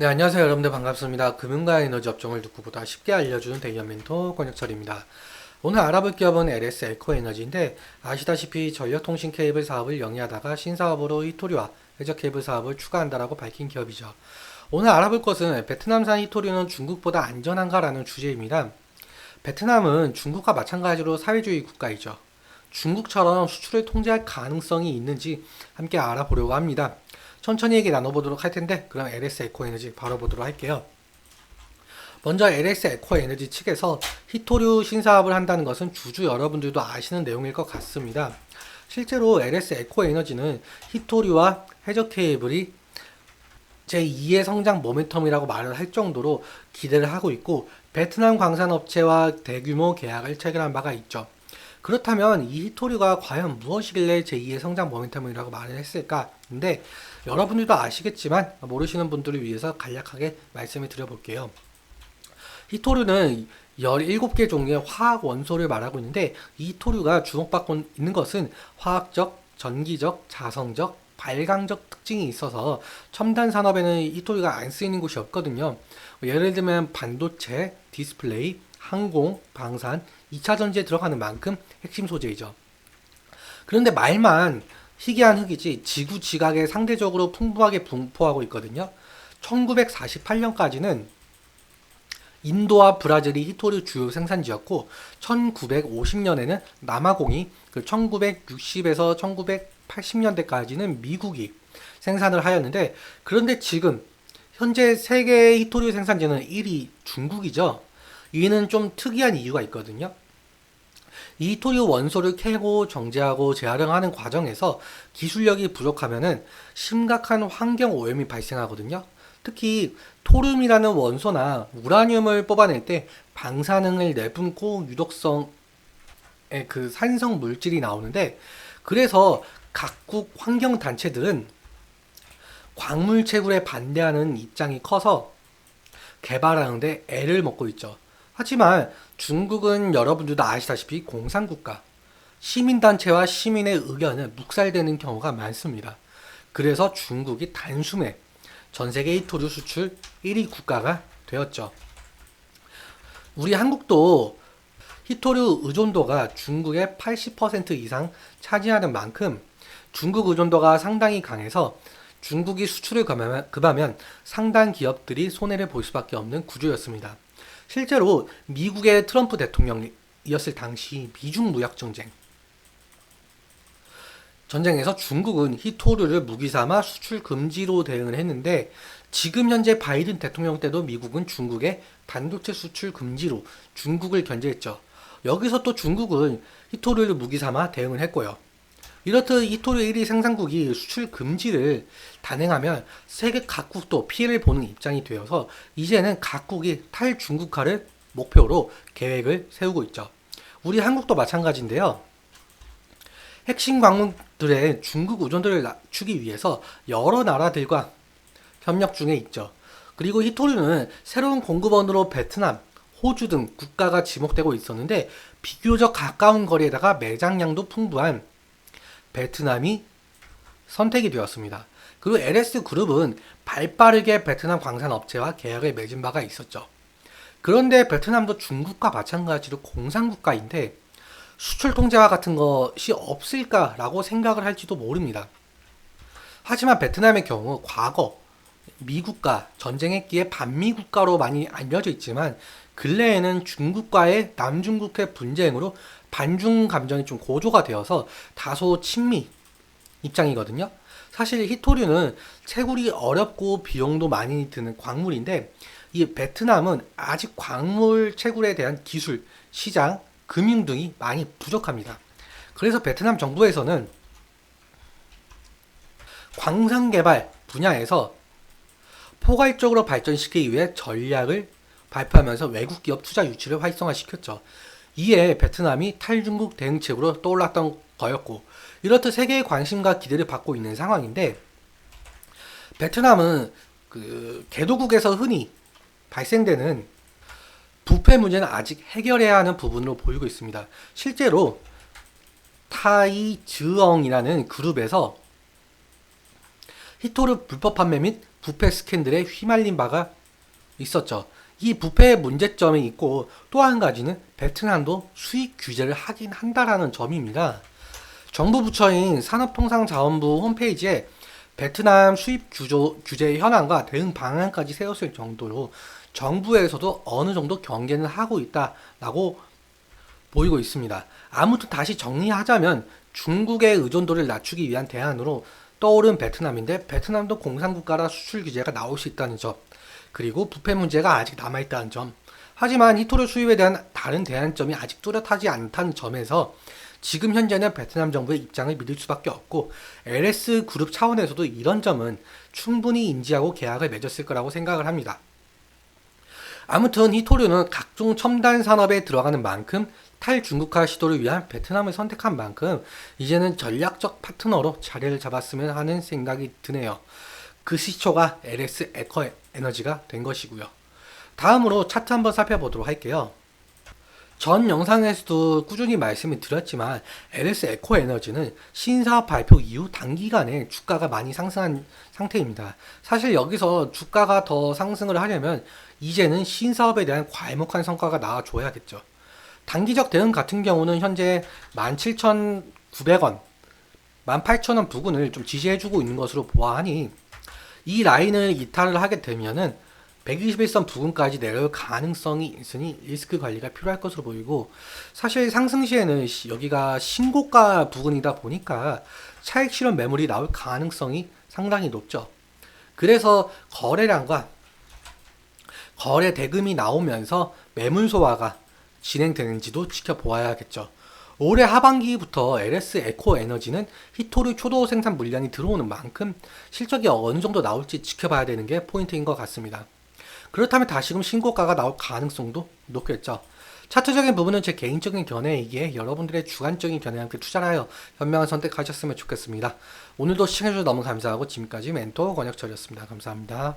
네, 안녕하세요. 여러분들 반갑습니다. 금융과 에너지 업종을 누구보다 쉽게 알려주는 대기업 멘토 권혁철입니다. 오늘 알아볼 기업은 LS 에코에너지인데 아시다시피 전력통신 케이블 사업을 영위하다가 신사업으로 히토리와 해저 케이블 사업을 추가한다라고 밝힌 기업이죠. 오늘 알아볼 것은 베트남산 히토리는 중국보다 안전한가라는 주제입니다. 베트남은 중국과 마찬가지로 사회주의 국가이죠. 중국처럼 수출을 통제할 가능성이 있는지 함께 알아보려고 합니다. 천천히 얘기 나눠보도록 할 텐데, 그럼 LS 에코에너지 바로 보도록 할게요. 먼저 LS 에코에너지 측에서 히토류 신사업을 한다는 것은 주주 여러분들도 아시는 내용일 것 같습니다. 실제로 LS 에코에너지는 히토류와 해저 케이블이 제2의 성장 모멘텀이라고 말을 할 정도로 기대를 하고 있고, 베트남 광산업체와 대규모 계약을 체결한 바가 있죠. 그렇다면 이 히토류가 과연 무엇이길래 제2의 성장 모멘텀이라고 말을 했을까? 근데 여러분들도 아시겠지만 모르시는 분들을 위해서 간략하게 말씀을 드려볼게요. 히토류는 17개 종류의 화학 원소를 말하고 있는데 이 히토류가 주목받고 있는 것은 화학적, 전기적, 자성적, 발광적 특징이 있어서 첨단 산업에는 히토류가 안 쓰이는 곳이 없거든요. 예를 들면 반도체, 디스플레이, 항공, 방산, 2차 전지에 들어가는 만큼 핵심 소재이죠. 그런데 말만 희귀한 흙이지 지구 지각에 상대적으로 풍부하게 분포하고 있거든요. 1948년까지는 인도와 브라질이 히토류 주요 생산지였고 1950년에는 남아공이 1960에서 1980년대까지는 미국이 생산을 하였는데 그런데 지금 현재 세계 히토류 생산지는 1위 중국이죠. 이는 좀 특이한 이유가 있거든요. 이 토류 원소를 캐고 정제하고 재활용하는 과정에서 기술력이 부족하면은 심각한 환경 오염이 발생하거든요. 특히 토륨이라는 원소나 우라늄을 뽑아낼 때 방사능을 내뿜고 유독성의 그 산성 물질이 나오는데 그래서 각국 환경 단체들은 광물 채굴에 반대하는 입장이 커서 개발하는데 애를 먹고 있죠. 하지만 중국은 여러분들도 아시다시피 공산국가, 시민단체와 시민의 의견은 묵살되는 경우가 많습니다. 그래서 중국이 단숨에 전 세계 히토류 수출 1위 국가가 되었죠. 우리 한국도 히토류 의존도가 중국의 80% 이상 차지하는 만큼 중국 의존도가 상당히 강해서 중국이 수출을 금하면 상당 기업들이 손해를 볼 수밖에 없는 구조였습니다. 실제로 미국의 트럼프 대통령이었을 당시 미중 무역 전쟁에서 중국은 히토류를 무기 삼아 수출 금지로 대응을 했는데 지금 현재 바이든 대통령 때도 미국은 중국의 반도체 수출 금지로 중국을 견제했죠. 여기서 또 중국은 히토류를 무기 삼아 대응을 했고요. 이렇듯 히토류 1위 생산국이 수출 금지를 단행하면 세계 각국도 피해를 보는 입장이 되어서 이제는 각국이 탈중국화를 목표로 계획을 세우고 있죠. 우리 한국도 마찬가지인데요. 핵심 광물들의 중국 의존도를 낮추기 위해서 여러 나라들과 협력 중에 있죠. 그리고 히토류는 새로운 공급원으로 베트남, 호주 등 국가가 지목되고 있었는데 비교적 가까운 거리에다가 매장량도 풍부한 베트남이 선택이 되었습니다. 그리고 LS 그룹은 발빠르게 베트남 광산 업체와 계약을 맺은 바가 있었죠. 그런데 베트남도 중국과 마찬가지로 공산국가인데 수출 통제와 같은 것이 없을까라고 생각을 할지도 모릅니다. 하지만 베트남의 경우 과거 미국과 전쟁했기에 반미국가로 많이 알려져 있지만 근래에는 중국과의 남중국해 분쟁으로 반중 감정이 좀 고조가 되어서 다소 친미 입장이거든요. 사실 히토류는 채굴이 어렵고 비용도 많이 드는 광물인데 이 베트남은 아직 광물 채굴에 대한 기술, 시장, 금융 등이 많이 부족합니다. 그래서 베트남 정부에서는 광산 개발 분야에서 포괄적으로 발전시키기 위해 전략을 발표하면서 외국 기업 투자 유치를 활성화시켰죠. 이에 베트남이 탈중국 대응책으로 떠올랐던 거였고 이렇듯 세계의 관심과 기대를 받고 있는 상황인데 베트남은 그 개도국에서 흔히 발생되는 부패 문제는 아직 해결해야 하는 부분으로 보이고 있습니다. 실제로 타이즈엉이라는 그룹에서 히토르 불법 판매 및 부패 스캔들에 휘말린 바가 있었죠. 이 부패의 문제점이 있고 또 한 가지는 베트남도 수입 규제를 하긴 한다라는 점입니다. 정부 부처인 산업통상자원부 홈페이지에 베트남 수입 규제 현황과 대응 방안까지 세웠을 정도로 정부에서도 어느 정도 경계는 하고 있다라고 보이고 있습니다. 아무튼 다시 정리하자면 중국의 의존도를 낮추기 위한 대안으로 떠오른 베트남인데 베트남도 공산국가라 수출 규제가 나올 수 있다는 점, 그리고 부패 문제가 아직 남아있다는 점, 하지만 히토류 수입에 대한 다른 대안점이 아직 뚜렷하지 않다는 점에서 지금 현재는 베트남 정부의 입장을 믿을 수밖에 없고 LS 그룹 차원에서도 이런 점은 충분히 인지하고 계약을 맺었을 거라고 생각을 합니다. 아무튼 히토류는 각종 첨단 산업에 들어가는 만큼 탈중국화 시도를 위한 베트남을 선택한 만큼 이제는 전략적 파트너로 자리를 잡았으면 하는 생각이 드네요. 그 시초가 LS 에코 에너지가 된 것이고요. 다음으로 차트 한번 살펴보도록 할게요. 전 영상에서도 꾸준히 말씀을 드렸지만 LS 에코 에너지는 신사업 발표 이후 단기간에 주가가 많이 상승한 상태입니다. 사실 여기서 주가가 더 상승을 하려면 이제는 신사업에 대한 괄목한 성과가 나와줘야겠죠. 단기적 대응 같은 경우는 현재 17,900원, 18,000원 부근을 좀 지지해주고 있는 것으로 보아하니 이 라인을 이탈을 하게 되면은 121선 부근까지 내려올 가능성이 있으니 리스크 관리가 필요할 것으로 보이고, 사실 상승 시에는 여기가 신고가 부근이다 보니까 차익 실현 매물이 나올 가능성이 상당히 높죠. 그래서 거래량과 거래 대금이 나오면서 매물 소화가 진행되는지도 지켜보아야겠죠. 올해 하반기부터 LS 에코 에너지는 히토류 초도 생산 물량이 들어오는 만큼 실적이 어느 정도 나올지 지켜봐야 되는 게 포인트인 것 같습니다. 그렇다면 다시금 신고가가 나올 가능성도 높겠죠. 차트적인 부분은 제 개인적인 견해이기에 여러분들의 주관적인 견해와 함께 투자를 하여 현명한 선택하셨으면 좋겠습니다. 오늘도 시청해주셔서 너무 감사하고 지금까지 멘토 권혁철이었습니다. 감사합니다.